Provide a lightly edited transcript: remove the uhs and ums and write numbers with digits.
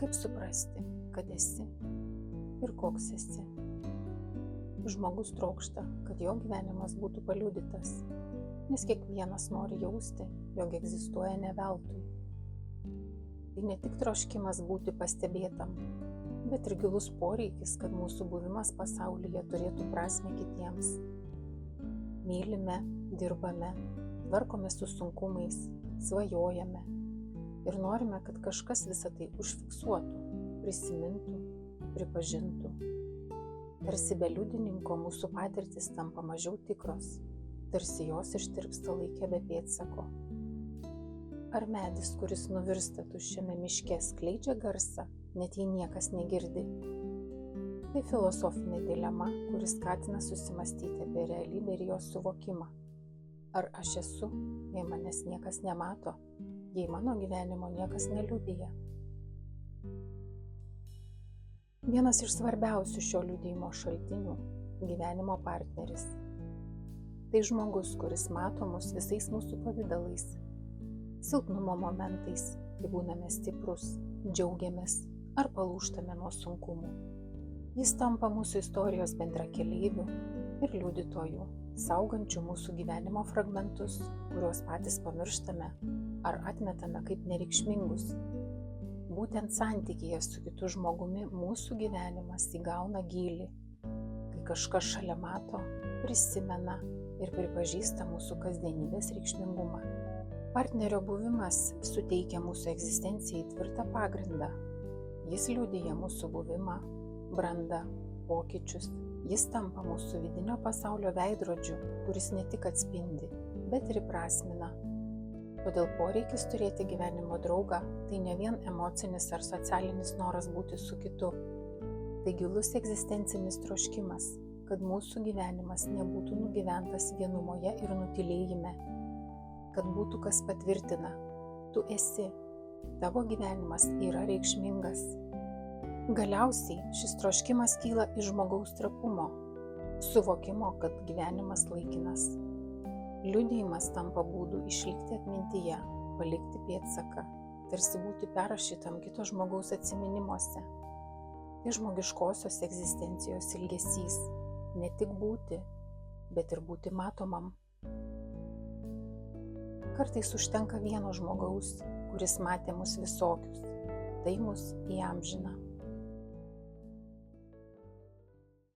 Kaip suprasti, kad esi ir koks esi? Žmogus trokšta, kad jo gyvenimas būtų paliudytas, nes kiekvienas nori jausti, jog egzistuoja ne veltui. Tai ne tik troškimas būti pastebėtam, bet ir gilus poreikis, kad mūsų buvimas pasaulyje turėtų prasmę kitiems. Mylime, dirbame, tvarkome su sunkumais, svajojame ir norime, kad kažkas visą tai užfiksuotų, prisimintų, pripažintų. Tarsi be liudininko mūsų patirtis tampa mažiau tikros, tarsi jos ištirpsta laike be pėdsako. Ar medis, kuris nuvirsta tuščiame miške, skleidžia garsą, net jei niekas negirdi? Tai filosofinė dilema, kuris skatina susimastyti apie realybę ir jos suvokimą. Ar aš esu, jei manęs niekas nemato, jei mano gyvenimo niekas neliudija? Vienas iš svarbiausių šio liudijimo šaltinių – gyvenimo partneris. Tai žmogus, kuris mato mus visais mūsų pavidalais, silpnumo momentais, kai būname stiprus, džiaugiamės ar palūžtame nuo sunkumų. Jis tampa mūsų istorijos bendrakeleiviu ir liudytoju, saugančiu mūsų gyvenimo fragmentus, kuriuos patys pamirštame ar atmetame kaip nereikšmingus. Būtent santykyje su kitu žmogumi mūsų gyvenimas įgauna gylį, kai kažkas šalia mato, prisimena ir pripažįsta mūsų kasdienybės reikšmingumą. Partnerio buvimas suteikia mūsų egzistencijai tvirtą pagrindą. Jis liudija mūsų buvimą, brandą, pokyčius. Jis tampa mūsų vidinio pasaulio veidrodžiu, kuris ne tik atspindi, bet ir įprasmina. Todėl poreikis turėti gyvenimo draugą tai ne vien emocinis ar socialinis noras būti su kitu. Tai gilus egzistencinis troškimas, kad mūsų gyvenimas nebūtų nugyventas vienumoje ir nutylėjime, kad būtų kas patvirtina, tu esi, tavo gyvenimas yra reikšmingas. Galiausiai šis troškimas kyla iš žmogaus trapumo, suvokimo, kad gyvenimas laikinas. Liudijimas tampa būdu išlikti atmintyje, palikti pėdsaką, tarsi būti perrašytam kito žmogaus atsiminimuose. Tai žmogiškosios egzistencijos ilgesys, ne tik būti, bet ir būti matomam. Kartais užtenka vieno žmogaus, kuris matė mus visokius, tai mus įamžina.